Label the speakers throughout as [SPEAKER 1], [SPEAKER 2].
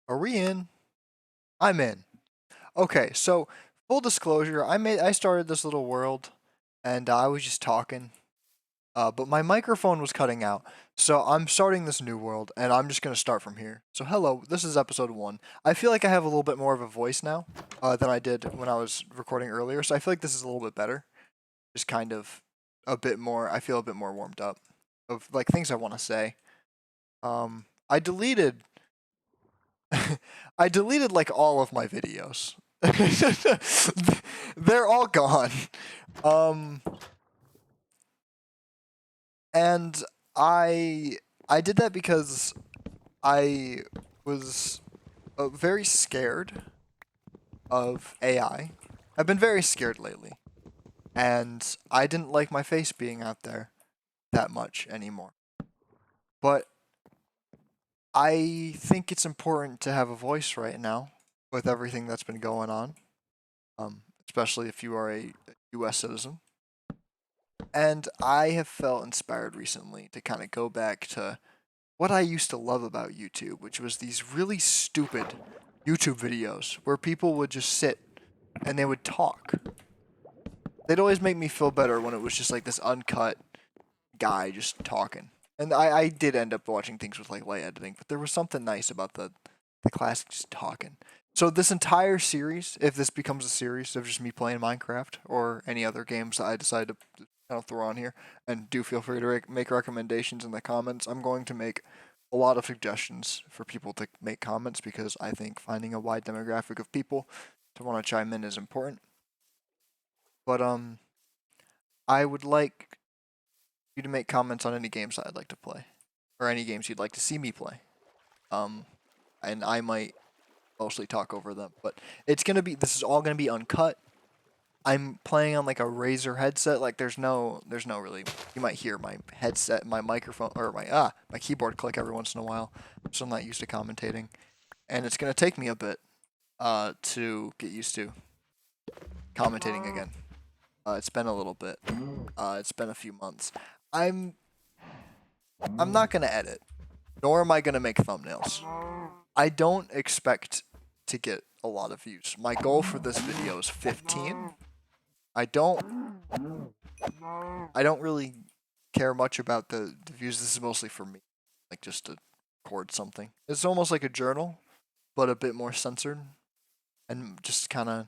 [SPEAKER 1] Are we in? I'm in. Okay, so full disclosure, I started this little world and I was just talking. But my microphone was cutting out. So I'm starting this new world and I'm just gonna start from here. So hello, this is episode 1. I feel like I have a little bit more of a voice now than I did when I was recording earlier, so I feel like this is a little bit better. Just kind of a bit more I feel a bit more warmed up of like things I wanna say. I deleted I deleted like all of my videos. They're all gone. Um, and I did that because I was very scared of AI. I've been very scared lately, and I didn't like my face being out there that much anymore. But I think it's important to have a voice right now with everything that's been going on, especially if you are a U.S. citizen. And I have felt inspired recently to kind of go back to what I used to love about YouTube, which was these really stupid YouTube videos where people would just sit and they would talk. They'd always make me feel better when it was just like this uncut guy just talking. And I did end up watching things with like light editing, but there was something nice about the classic just talking. So this entire series, if this becomes a series of just me playing Minecraft or any other games that I decide to kind of throw on here, and do feel free to make recommendations in the comments. I'm going to make a lot of suggestions for people to make comments because I think finding a wide demographic of people to want to chime in is important. But I would like you to make comments on any games that I'd like to play, or any games you'd like to see me play. Um, and I might mostly talk over them, but this is all gonna be uncut. I'm playing on like a Razer headset. Like there's no really. You might hear my headset, my microphone, or my keyboard click every once in a while. So I'm not used to commentating, and it's gonna take me a bit to get used to commentating again. It's been a little bit. It's been a few months. I'm I'm not gonna edit, nor am I gonna make thumbnails. I don't expect to get a lot of views. My goal for this video is 15. I don't I don't really care much about the views. This is mostly for me, like just to record something. It's almost like a journal, but a bit more censored, and just kind of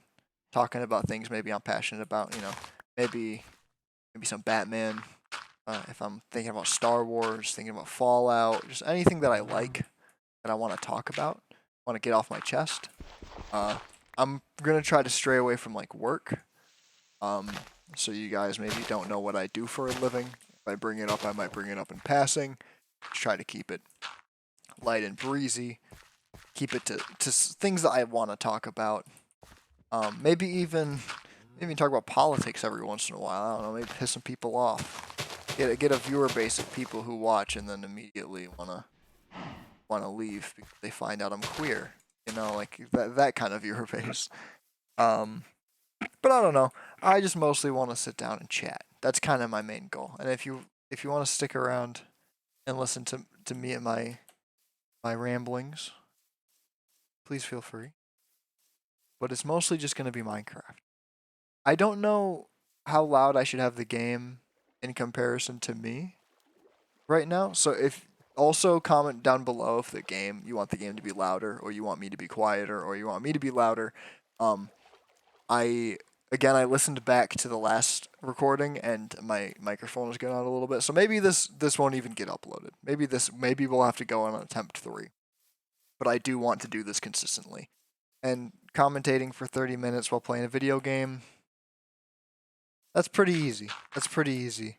[SPEAKER 1] talking about things maybe I'm passionate about. Maybe some Batman. If I'm thinking about Star Wars, thinking about Fallout, just anything that I like that I want to talk about, want to get off my chest. Uh, I'm gonna try to stray away from like work. Um, so you guys maybe don't know what I do for a living. If I bring it up, I might bring it up in passing. Just try to keep it light and breezy. Keep it to things that I want to talk about. Maybe talk about politics every once in a while. I don't know, maybe piss some people off. Get a viewer base of people who watch and then immediately wanna leave because they find out I'm queer. Like that kind of viewer base. Um, but I don't know. I just mostly want to sit down and chat. That's kind of my main goal. And if you want to stick around and listen to me and my ramblings, please feel free. But it's mostly just gonna be Minecraft. I don't know how loud I should have the game in comparison to me right now. So if also comment down below if you want the game to be louder, or you want me to be quieter, or you want me to be louder. Um, I I listened back to the last recording and my microphone was going out a little bit. So maybe this won't even get uploaded. Maybe we'll have to go on attempt 3. But I do want to do this consistently. And commentating for 30 minutes while playing a video game, that's pretty easy. That's pretty easy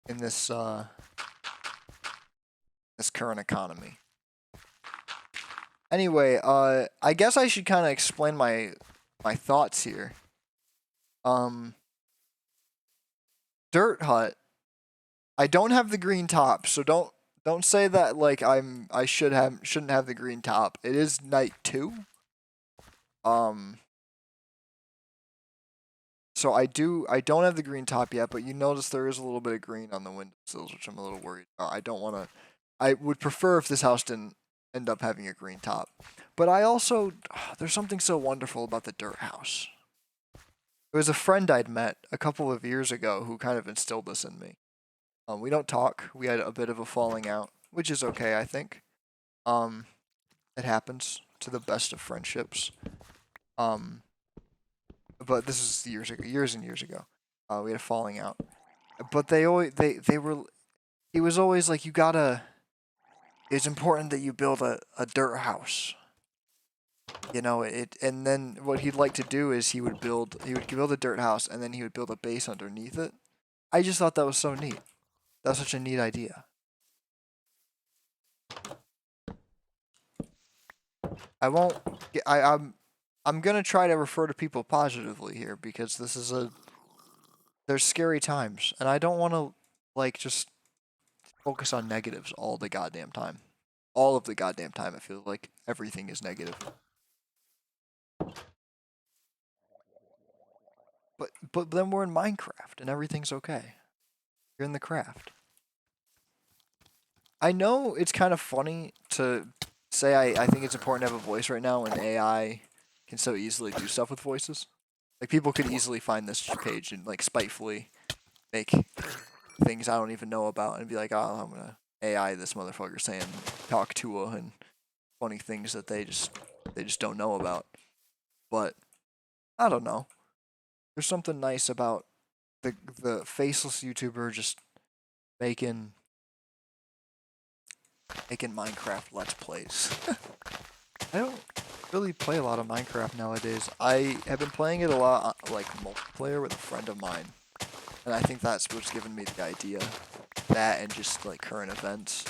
[SPEAKER 1] in this current economy. Anyway, I guess I should kind of explain my thoughts here. Um, Dirt Hut. I don't have the green top, so don't say that like shouldn't have the green top. It is night 2. Um, so I don't have the green top yet, but you notice there is a little bit of green on the windowsills, which I'm a little worried about. I don't want to. I would prefer if this house didn't end up having a green top. But I also, there's something so wonderful about the dirt house. It was a friend I'd met a couple of years ago who kind of instilled this in me. We don't talk. We had a bit of a falling out, which is okay, I think. It happens to the best of friendships. But this is years and years ago. We had a falling out. But they were. He was always like, you gotta. It's important that you build a dirt house. You know it, and then what he'd like to do is he would build a dirt house, and then he would build a base underneath it. I just thought that was so neat. That was such a neat idea. I won't. I'm gonna try to refer to people positively here because there's scary times, and I don't want to like just focus on negatives all the goddamn time. All of the goddamn time, I feel like everything is negative. But then we're in Minecraft and everything's okay. You're in the craft. I know it's kind of funny to say I think it's important to have a voice right now when AI can so easily do stuff with voices. Like people could easily find this page and like spitefully make things I don't even know about and be like, oh, I'm gonna AI this motherfucker saying talk to her and funny things that they just don't know about. But I don't know. There's something nice about the faceless YouTuber just making Minecraft Let's Plays. I don't really play a lot of Minecraft nowadays. I have been playing it a lot, like multiplayer with a friend of mine, and I think that's what's given me the idea. That and just like current events.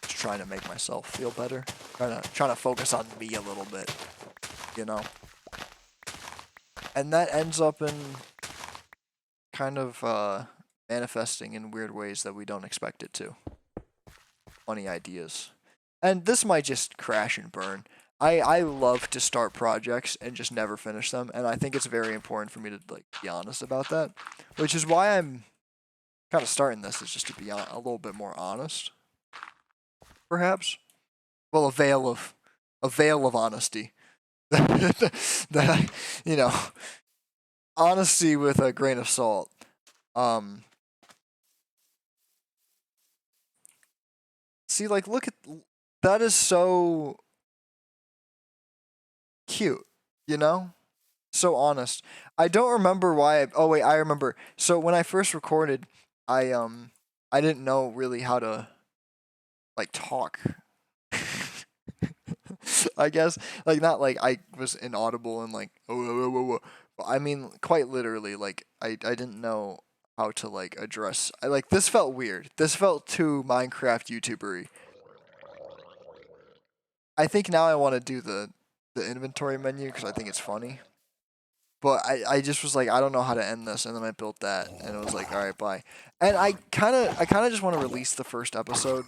[SPEAKER 1] Just trying to make myself feel better. Trying to focus on me a little bit, you know. And that ends up in kind of manifesting in weird ways that we don't expect it to. Funny ideas. And this might just crash and burn. I love to start projects and just never finish them, and I think it's very important for me to like be honest about that, which is why I'm kind of starting this, is just to be a little bit more honest, perhaps. Well, a veil of honesty that I, you know, honesty with a grain of salt. See, like, look at that is so cute, you know? So honest. I don't remember why oh wait, I remember. So when I first recorded, I didn't know really how to like talk. I guess like not like I was inaudible and like oh. I mean quite literally like I didn't know how to like address. I like this felt weird. This felt too Minecraft YouTubery. I think now I want to do the inventory menu because I think it's funny. But I just was like, I don't know how to end this, and then I built that, and it was like, all right, bye. And I kind of just want to release the first episode,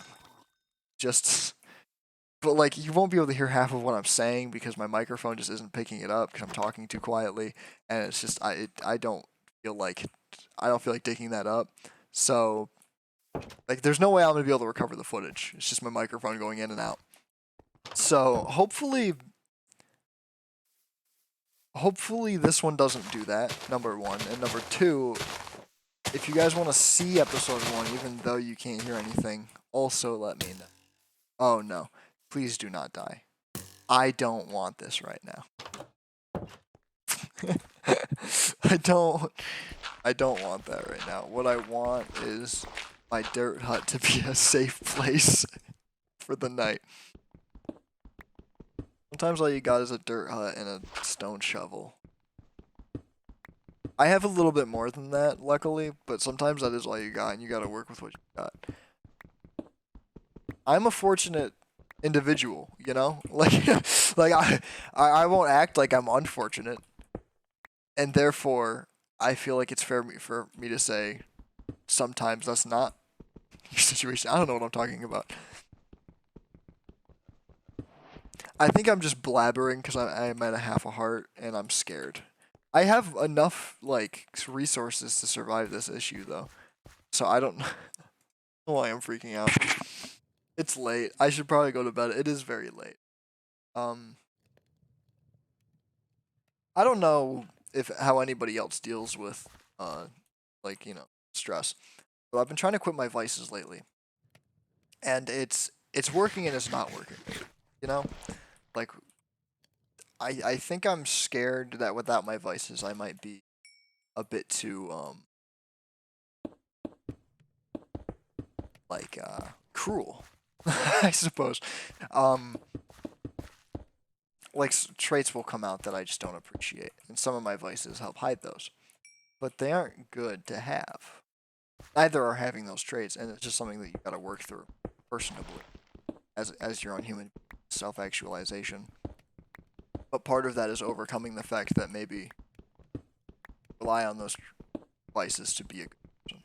[SPEAKER 1] just, but like you won't be able to hear half of what I'm saying because my microphone just isn't picking it up because I'm talking too quietly, and it's just I don't feel like digging that up. So like, there's no way I'm gonna be able to recover the footage. It's just my microphone going in and out. So hopefully this one doesn't do that, number one. And number two, if you guys want to see episode 1, even though you can't hear anything, also let me know. Oh no, please do not die. I don't want this right now. I don't want that right now. What I want is my dirt hut to be a safe place for the night. Sometimes all you got is a dirt hut and a stone shovel. I have a little bit more than that, luckily, but sometimes that is all you got, and you gotta work with what you got. I'm a fortunate individual, you know? Like I won't act like I'm unfortunate. And therefore, I feel like it's fair for me to say sometimes that's not your situation. I don't know what I'm talking about. I think I'm just blabbering because I'm at a half a heart and I'm scared. I have enough like resources to survive this issue though, so I don't know why I'm freaking out. It's late. I should probably go to bed. It is very late. Um, I don't know if how anybody else deals with like, stress. But I've been trying to quit my vices lately. And it's working and it's not working. You know? Like I think I'm scared that without my vices I might be a bit too cruel. I suppose. Um traits will come out that I just don't appreciate, and some of my vices help hide those. But they aren't good to have. Neither are having those traits, and it's just something that you got to work through personally as your own human self-actualization. But part of that is overcoming the fact that maybe rely on those vices to be a good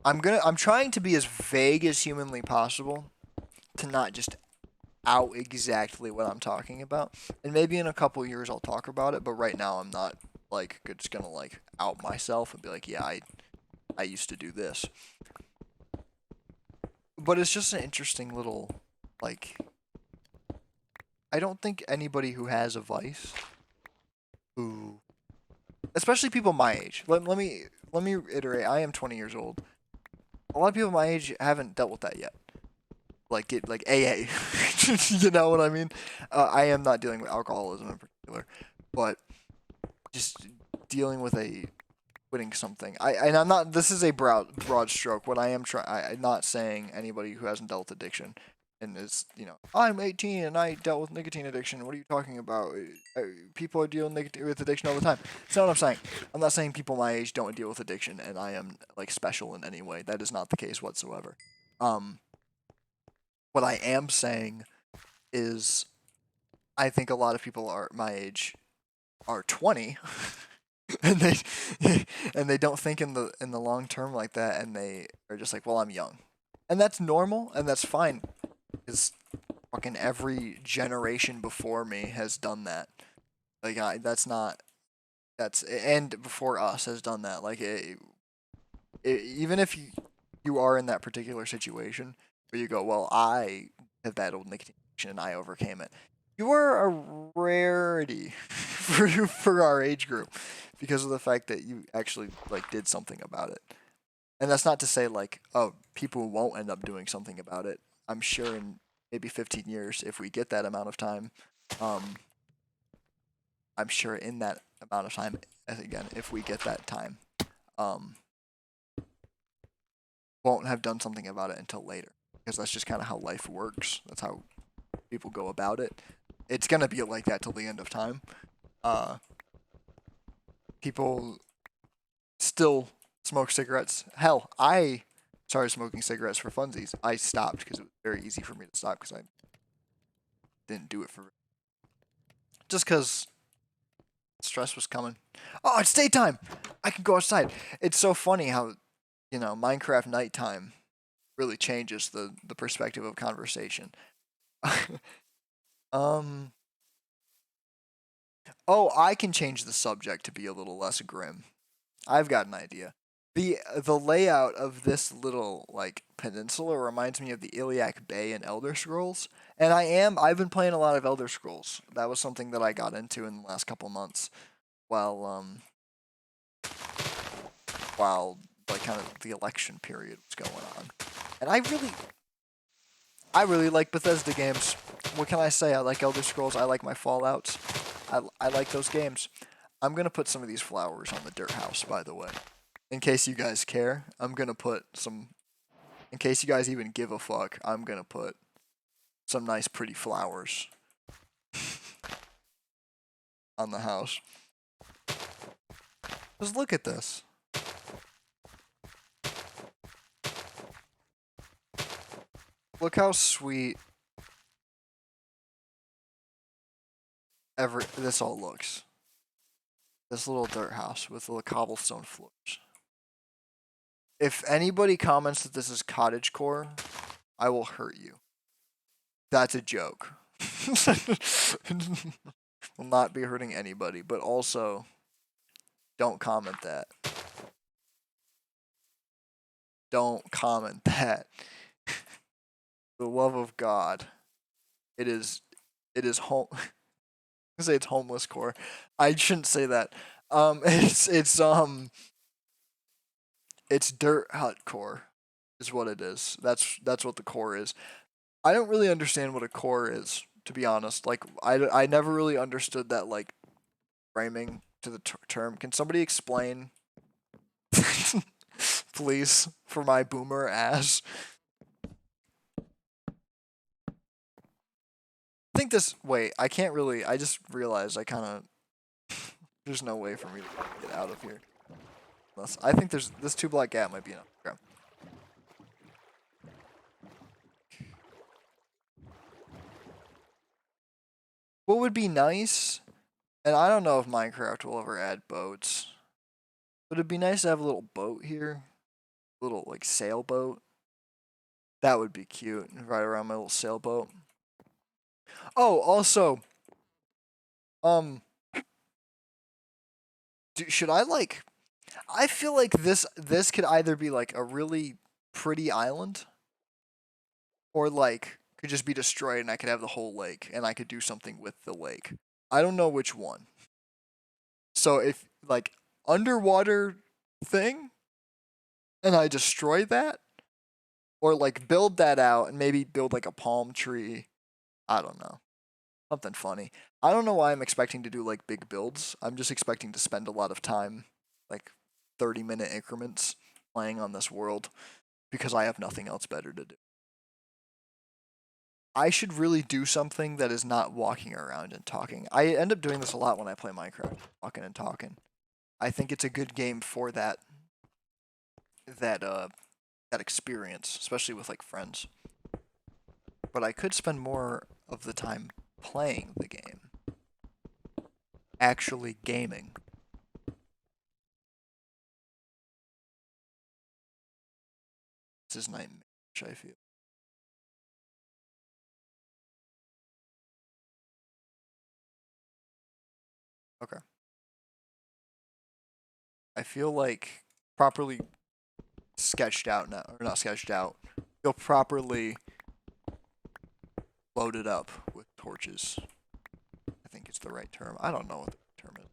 [SPEAKER 1] person. I'm trying to be as vague as humanly possible to not just out exactly what I'm talking about. And maybe in a couple years I'll talk about it, but right now I'm not like just gonna like out myself and be like, yeah, I used to do this. But it's just an interesting little like I don't think anybody who has a vice who especially people my age. Let me reiterate, I am 20 years old. A lot of people my age haven't dealt with that yet. Like it like AA. You know what I mean? I am not dealing with alcoholism in particular, but just dealing with a quitting something. And I'm not. This is a broad stroke. What I am I'm not saying anybody who hasn't dealt with addiction and is I'm 18 and I dealt with nicotine addiction. What are you talking about? People are dealing with addiction all the time. That's not what I'm saying. I'm not saying people my age don't deal with addiction and I am like special in any way. That is not the case whatsoever. Um, what I am saying is I think a lot of people are my age are 20 and they don't think in the long term like that, and they are just like, well, I'm young, and that's normal and that's fine because fucking every generation before me has done that. Like that's not that's and before us has done that. Like even if you are in that particular situation where you go, well, I have battled nicotine addiction and I overcame it. You are a rarity for our age group because of the fact that you actually like did something about it. And that's not to say like, oh, people won't end up doing something about it. I'm sure in maybe 15 years, if we get that amount of time, um, I'm sure in that amount of time, again, if we get that time, um, won't have done something about it until later because that's just kind of how life works. That's how people go about it. It's gonna be like that till the end of time. Uh, People still smoke cigarettes. Hell, I started smoking cigarettes for funsies. I stopped because it was very easy for me to stop because I didn't do it for just because stress was coming. Oh, it's daytime. I can go outside. It's so funny how Minecraft nighttime really changes the perspective of conversation. um. Oh, I can change the subject to be a little less grim. I've got an idea. The layout of this little like peninsula reminds me of the Iliac Bay in Elder Scrolls, and I've been playing a lot of Elder Scrolls. That was something that I got into in the last couple months while while like kind of the election period was going on. And I really like Bethesda games. What can I say? I like Elder Scrolls. I like my Fallouts. I like those games. I'm gonna put some of these flowers on the dirt house, by the way. In case you guys care, I'm gonna put some. In case you guys even give a fuck, I'm gonna put some nice, pretty flowers on the house. Just look at this. Look how sweet this all looks. This little dirt house with little cobblestone floors. If anybody comments that this is cottagecore, I will hurt you. That's a joke. Will not be hurting anybody, but also don't comment that. Don't comment that. the love of God. It is home. I say it's homeless core. I shouldn't say that. It's dirt hut core, is what it is. That's what the core is. I don't really understand what a core is, to be honest. Like I never really understood that like framing to the term. Can somebody explain, please, for my boomer ass? I think this. Wait, I can't really. I just realized I kind of. There's no way for me to get out of here. Unless I think there's this 2-block gap might be enough. Okay. What would be nice, and I don't know if Minecraft will ever add boats, but it'd be nice to have a little boat here, a little like sailboat. That would be cute. Right around my little sailboat. Oh, also, should I like? I feel like this could either be like a really pretty island, or like could just be destroyed and I could have the whole lake and I could do something with the lake. I don't know which one. So if like underwater thing and I destroy that, or like build that out and maybe build like a palm tree. I don't know. Something funny. I don't know why I'm expecting to do like big builds. I'm just expecting to spend a lot of time, like 30-minute increments, playing on this world because I have nothing else better to do. I should really do something that is not walking around and talking. I end up doing this a lot when I play Minecraft, walking and talking. I think it's a good game for that experience, especially with like friends. But I could spend more of the time playing the game. Actually gaming. This is nightmare, I feel. Okay. I feel like properly sketched out now, or not sketched out. Feel properly loaded up with torches. I think it's the right term. I don't know what the term is.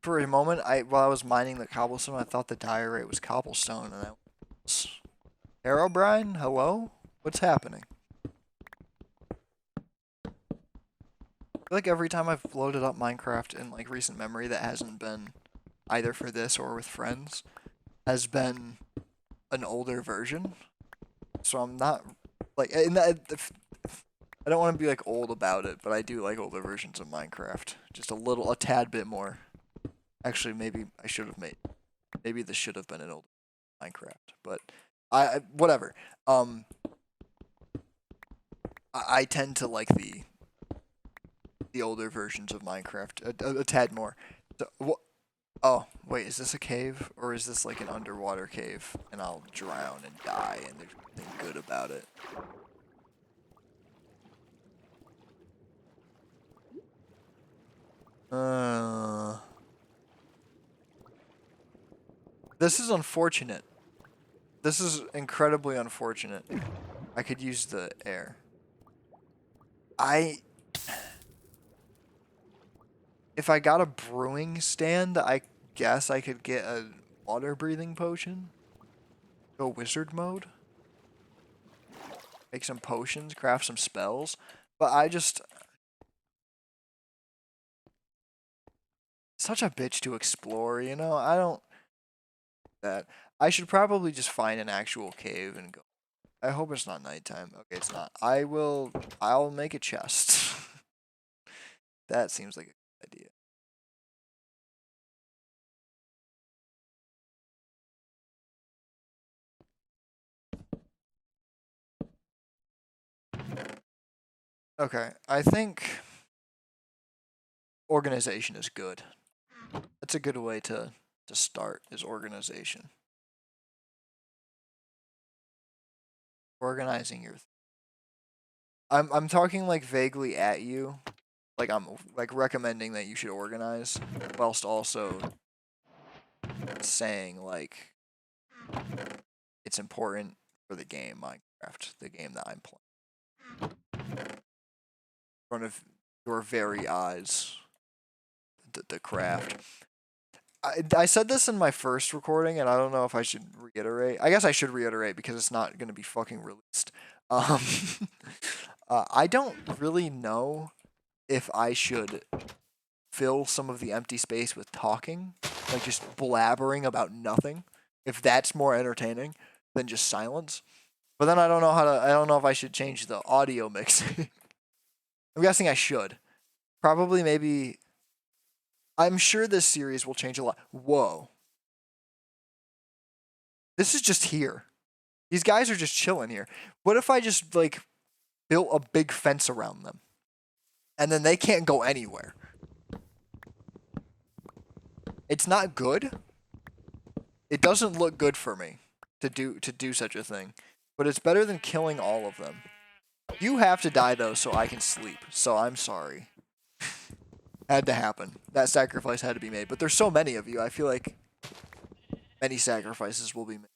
[SPEAKER 1] For a moment, while I was mining the cobblestone, I thought the diorite was cobblestone, and I was. Herobrine, hello? What's happening? I feel like every time I've loaded up Minecraft in like recent memory that hasn't been either for this or with friends has been an older version. So I'm not like I don't want to be like old about it, but I do like older versions of Minecraft. Just a tad bit more. Actually, maybe I should have maybe this should have been an old Minecraft, but whatever. I tend to like the older versions of Minecraft a tad more. So, oh, wait, is this a cave or is this like an underwater cave and I'll drown and die and there's nothing good about it? This is unfortunate. This is incredibly unfortunate. I could use the air. If I got a brewing stand, I guess I could get a water breathing potion. Go wizard mode. Make some potions, craft some spells. But I just... Such a bitch to explore, you know? I don't... That. I should probably just find an actual cave and go. I hope it's not nighttime. Okay, it's not. I'll make a chest. That seems like a good idea. Okay, I think organization is good. That's a good way to start is organization. Organizing your I'm talking like vaguely at you. Like I'm like recommending that you should organize whilst also saying like it's important for the game Minecraft, the game that I'm playing. In front of your very eyes, the craft. I said this in my first recording, and I don't know if I should reiterate. I guess I should reiterate because it's not going to be fucking released. Um, I don't really know if I should fill some of the empty space with talking, like just blabbering about nothing, if that's more entertaining than just silence. But then I don't know if I should change the audio mixing. I'm guessing I should. Probably maybe. I'm sure this series will change a lot. Whoa. This is just here. These guys are just chilling here. What if I just, like, built a big fence around them? And then they can't go anywhere. It's not good. It doesn't look good for me to do such a thing. But it's better than killing all of them. You have to die, though, so I can sleep. So I'm sorry. Had to happen. That sacrifice had to be made. But there's so many of you, I feel like many sacrifices will be made.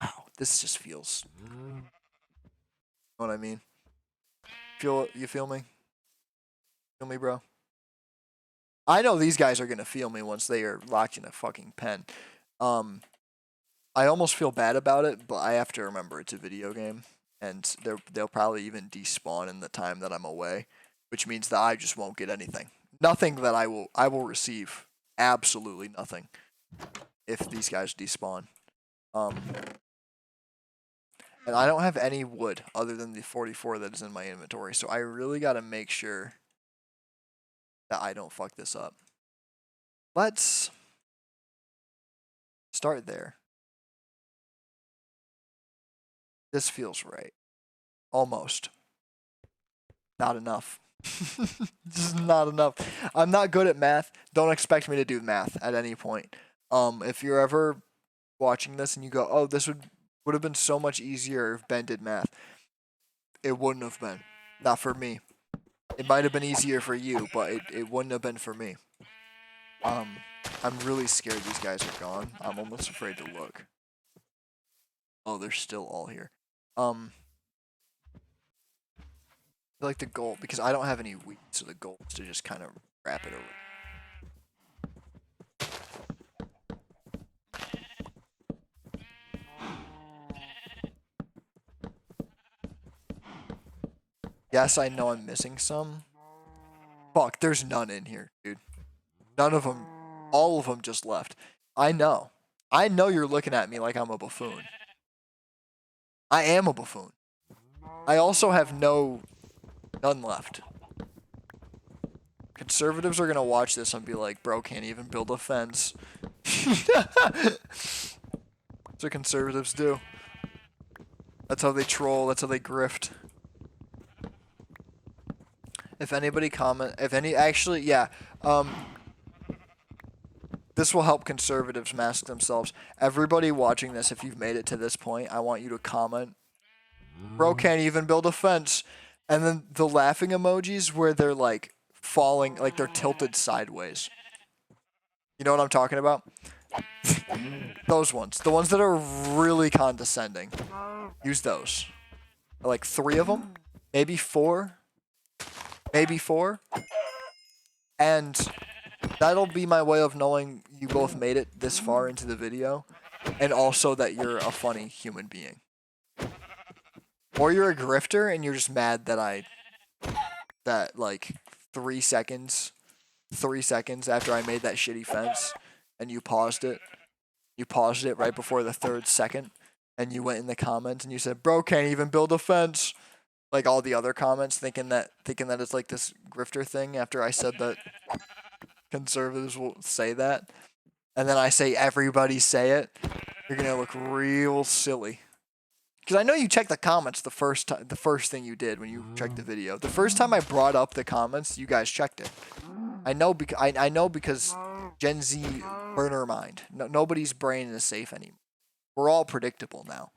[SPEAKER 1] Wow, this just feels... You know what I mean? You feel me? Feel me, bro? I know these guys are gonna feel me once they are locked in a fucking pen. I almost feel bad about it, but I have to remember it's a video game. And they'll probably even despawn in the time that I'm away, which means that I just won't get anything. Nothing that I will receive. Absolutely nothing. If these guys despawn. And I don't have any wood other than the 44 that is in my inventory, so I really gotta make sure that I don't fuck this up. Let's start there. This feels right. Almost. Not enough. Just not enough. I'm not good at math. Don't expect me to do math at any point. If you're ever watching this and you go, oh, this would have been so much easier if Ben did math. It wouldn't have been. Not for me. It might have been easier for you, but it wouldn't have been for me. I'm really scared these guys are gone. I'm almost afraid to look. Oh, they're still all here. I like the goal, because I don't have any wheat, so the goal is to just kind of wrap it over. Yes, I know I'm missing some. Fuck, there's none in here, dude. None of them. All of them just left. I know. I know you're looking at me like I'm a buffoon. I am a buffoon. I also have none left. Conservatives are gonna watch this and be like, bro can't even build a fence. That's what conservatives do. That's how they troll, that's how they grift. If anybody this will help conservatives mask themselves. Everybody watching this, if you've made it to this point, I want you to comment, bro can't even build a fence. And then the laughing emojis where they're like falling, like they're tilted sideways. You know what I'm talking about? Those ones. The ones that are really condescending. Use those. Like 3 of them? Maybe 4? Maybe 4? And that'll be my way of knowing you both made it this far into the video. And also that you're a funny human being. Or you're a grifter and you're just mad that like 3 seconds after I made that shitty fence and you paused it right before the 3rd second and you went in the comments and you said, bro can't even build a fence. Like all the other comments thinking that it's like this grifter thing after I said that conservatives will say that. And then I say everybody say it. You're going to look real silly. Because I know you checked the comments the first thing you did when you checked the video. The first time I brought up the comments, you guys checked it. I know because Gen Z burner mind. Nobody's brain is safe anymore. We're all predictable now.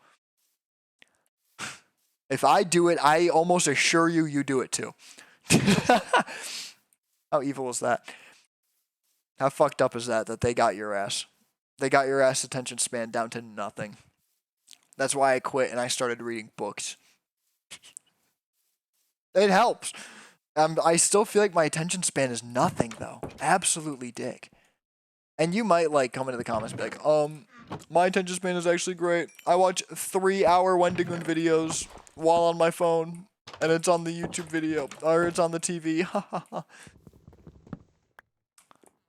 [SPEAKER 1] If I do it, I almost assure you do it too. How evil is that? How fucked up is that they got your ass? They got your ass attention span down to nothing. That's why I quit and I started reading books. It helps. I still feel like my attention span is nothing though. Absolutely dick. And you might like come into the comments and be like, my attention span is actually great. I watch 3-hour Wendigoon videos while on my phone, and it's on the YouTube video, or it's on the TV.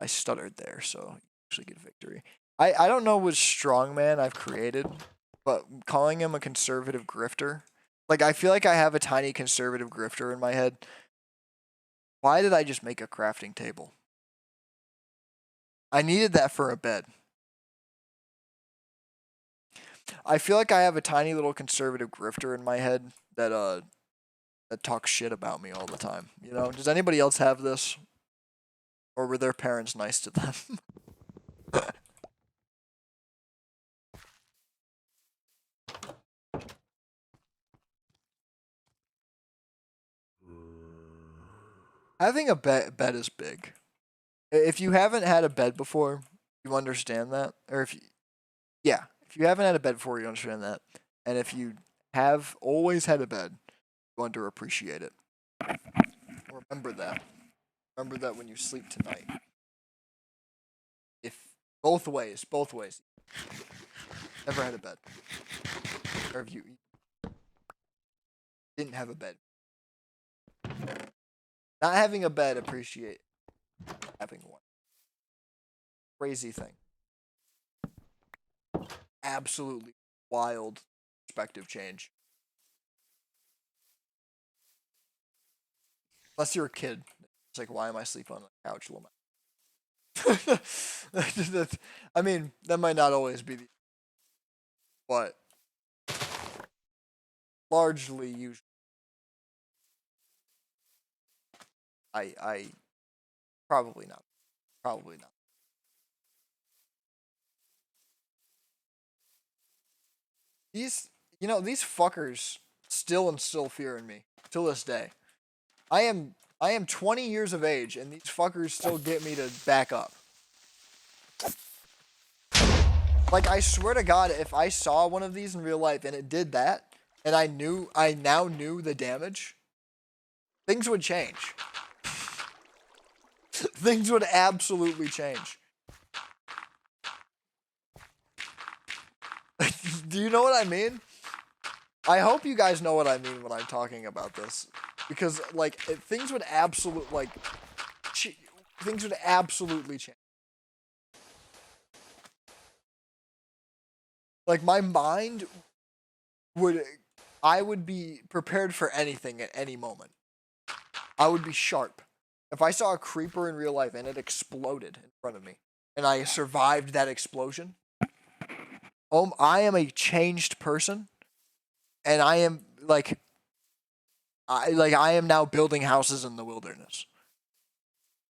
[SPEAKER 1] I stuttered there, so you actually get victory. I don't know which strongman I've created, but calling him a conservative grifter, like I feel like I have a tiny conservative grifter in my head. Why did I just make a crafting table? I needed that for a bed. I feel like I have a tiny little conservative grifter in my head that talks shit about me all the time. You know, does anybody else have this? Or were their parents nice to them? Having a bed is big. If you haven't had a bed before, you understand that. Or if you haven't had a bed before, you understand that. And if you have always had a bed, you underappreciate it. Remember that. Remember that when you sleep tonight. If both ways. Never had a bed. Or if you didn't have a bed. Not having a bed, appreciate having one. Crazy thing. Absolutely wild perspective change. Unless you're a kid. It's like, why am I sleeping on the couch? I mean, that might not always be the... But... largely, usually... I... Probably not. Probably not. These fuckers still instill fear in me till this day. I am 20 years of age, and these fuckers still get me to back up. Like, I swear to God, if I saw one of these in real life and it did that, and I now knew the damage, things would change. Things would absolutely change. Do you know what I mean? I hope you guys know what I mean when I'm talking about this. Because, like, things would absolutely change. Like, my mind I would be prepared for anything at any moment. I would be sharp. If I saw a creeper in real life and it exploded in front of me, and I survived that explosion, I am a changed person, and I am I am now building houses in the wilderness.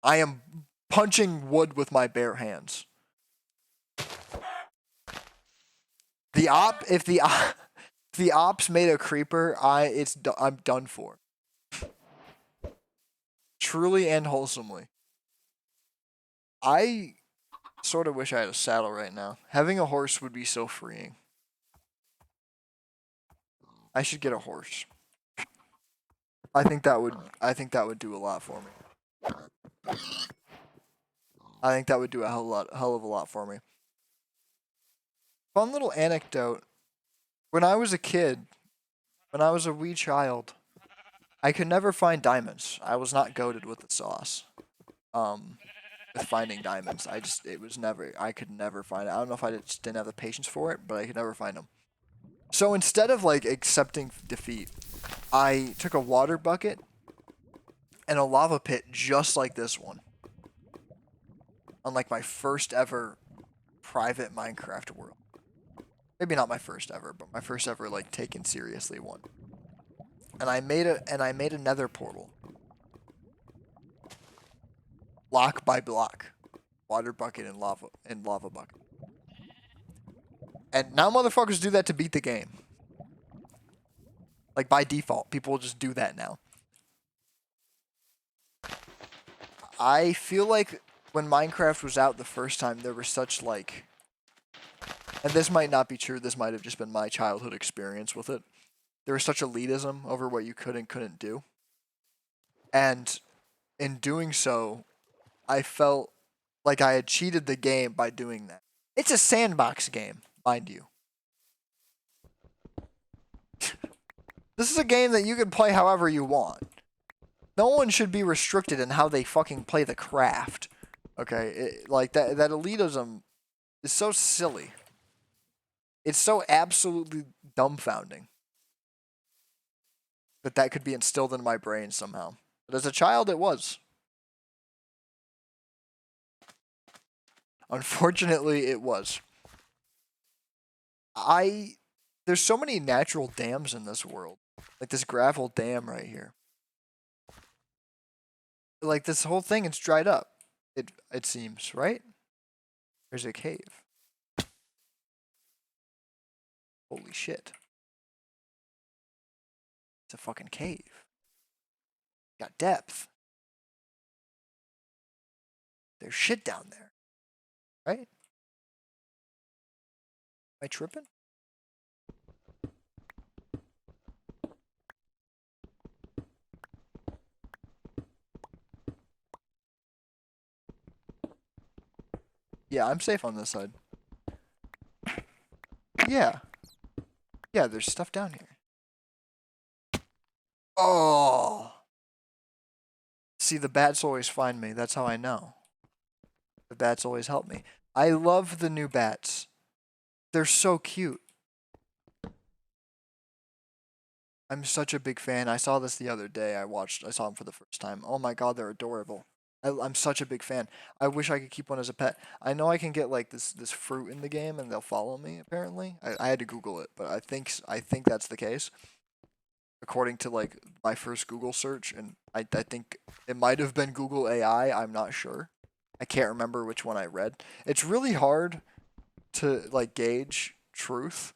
[SPEAKER 1] I am punching wood with my bare hands. If the ops made a creeper, I'm done for. Truly and wholesomely. I sort of wish I had a saddle right now. Having a horse would be so freeing. I should get a horse. I think that would do a lot for me. I think that would do a hell of a lot for me. Fun little anecdote. When I was a kid, when I was a wee child, I could never find diamonds. I was not goated with the sauce. With finding diamonds. I could never find it. I don't know if I just didn't have the patience for it, but I could never find them. So instead of like accepting defeat, I took a water bucket and a lava pit just like this one. On like my first ever private Minecraft world. Maybe not my first ever, but my first ever like taken seriously one. And I made a nether portal. Block by block. Water bucket and lava bucket. And now motherfuckers do that to beat the game. Like by default, people will just do that now. I feel like when Minecraft was out the first time, there were such like and this might not be true, this might have just been my childhood experience with it. There was such elitism over what you could and couldn't do. And in doing so, I felt like I had cheated the game by doing that. It's a sandbox game, mind you. This is a game that you can play however you want. No one should be restricted in how they fucking play the craft. Okay, like that elitism is so silly. It's so absolutely dumbfounding that could be instilled in my brain somehow. But as a child, it was. Unfortunately, it was. There's so many natural dams in this world. Like this gravel dam right here. Like this whole thing, it's dried up. It seems, right? There's a cave. Holy shit. It's a fucking cave. Got depth. There's shit down there. Right? Am I tripping? Yeah, I'm safe on this side. Yeah. Yeah, there's stuff down here. Oh! See, the bats always find me. That's how I know. The bats always help me. I love the new bats. They're so cute. I'm such a big fan. I saw this the other day. I saw them for the first time. Oh my god, they're adorable. I'm such a big fan. I wish I could keep one as a pet. I know I can get like this fruit in the game and they'll follow me apparently. I had to Google it, but I think that's the case. According to like my first Google search, and I think it might have been Google AI, I'm not sure. I can't remember which one I read. It's really hard to like gauge truth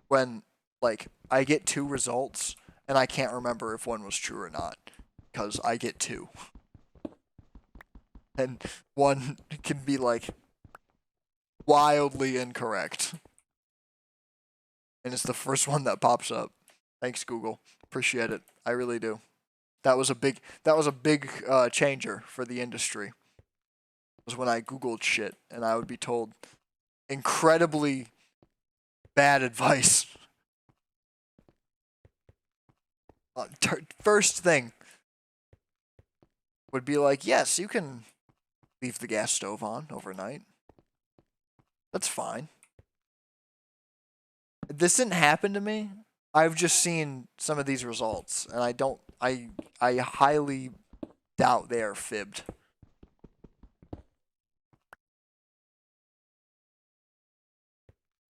[SPEAKER 1] when like I get two results and I can't remember if one was true or not because I get two. And one can be like wildly incorrect. And it's the first one that pops up. Thanks, Google. Appreciate it. I really do. That was a big changer for the industry. Was when I Googled shit and I would be told incredibly bad advice. First thing would be like, yes, you can leave the gas stove on overnight. That's fine. This didn't happen to me. I've just seen some of these results, and I highly doubt they are fibbed.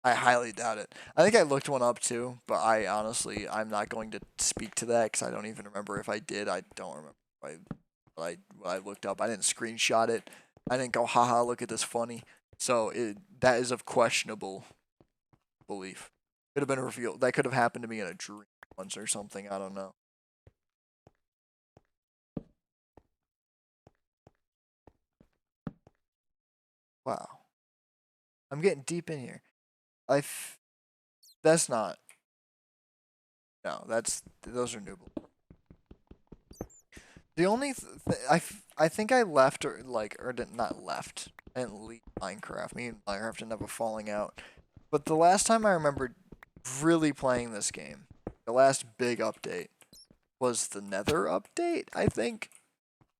[SPEAKER 1] I highly doubt it. I think I looked one up too, but I'm not going to speak to that because I don't even remember if I did. I don't remember what I looked up. I didn't screenshot it. I didn't go, haha, look at this funny. So that is of questionable belief. Could have been revealed. That could have happened to me in a dream once or something. I don't know. Wow. I'm getting deep in here. That's not. No, those are new. The only I think I left or did not left. I didn't leave Minecraft. Me and Minecraft didn't have a falling out. But the last time I remember really playing this game, the last big update was the Nether update, I think.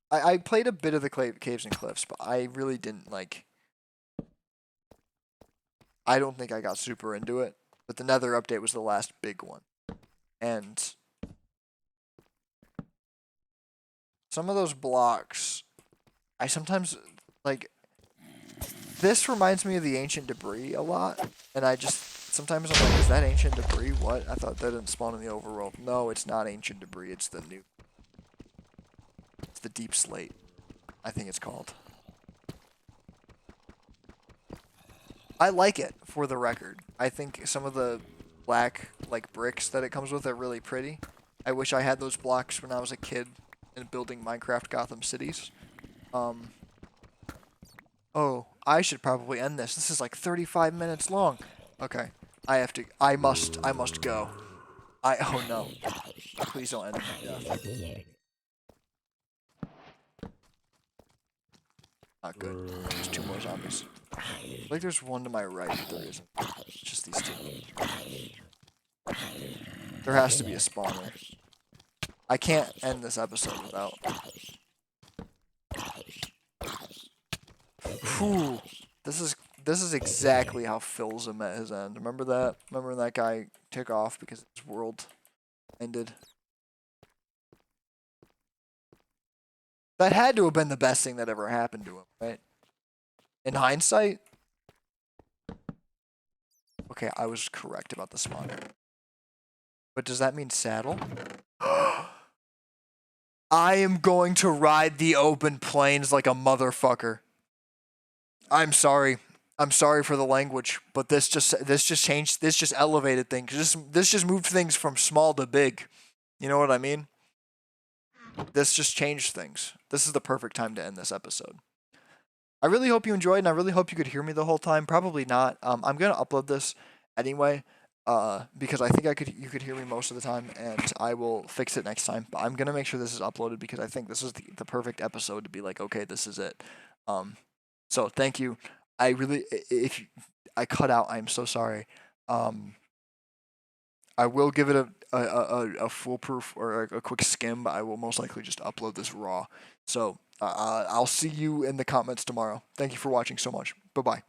[SPEAKER 1] I played a bit of the Caves and Cliffs, but I really didn't like. I don't think I got super into it. But the Nether update was the last big one. And some of those blocks, I sometimes, like, this reminds me of the ancient debris a lot. And sometimes I'm like, is that ancient debris? What? I thought that didn't spawn in the overworld. No, it's not ancient debris. It's the deep slate, I think it's called. I like it, for the record. I think some of the black, like, bricks that it comes with are really pretty. I wish I had those blocks when I was a kid and building Minecraft Gotham Cities. Oh, I should probably end this. This is like 35 minutes long. Okay. I must go. Oh no. Please don't end in my death. Not good. There's 2 more zombies. Like there's one to my right, but there isn't. It's just these 2. There has to be a spawner. I can't end this episode without. Whew. This is exactly how Philza met his end. Remember that? Remember when that guy took off because his world ended? That had to have been the best thing that ever happened to him, right? In hindsight? Okay, I was correct about the spawner. But does that mean saddle? I am going to ride the open plains like a motherfucker. I'm sorry. I'm sorry for the language, but this just changed. This just elevated things. This just moved things from small to big. You know what I mean? This just changed things. This is the perfect time to end this episode. I really hope you enjoyed, and I really hope you could hear me the whole time. Probably not. I'm gonna upload this anyway, because I think you could hear me most of the time, and I will fix it next time. But I'm gonna make sure this is uploaded because I think this is the perfect episode to be like, okay, this is it. So thank you. I really, if I cut out, I'm so sorry. I will give it a foolproof or a quick skim, but I will most likely just upload this raw. So I'll see you in the comments tomorrow. Thank you for watching so much. Bye bye.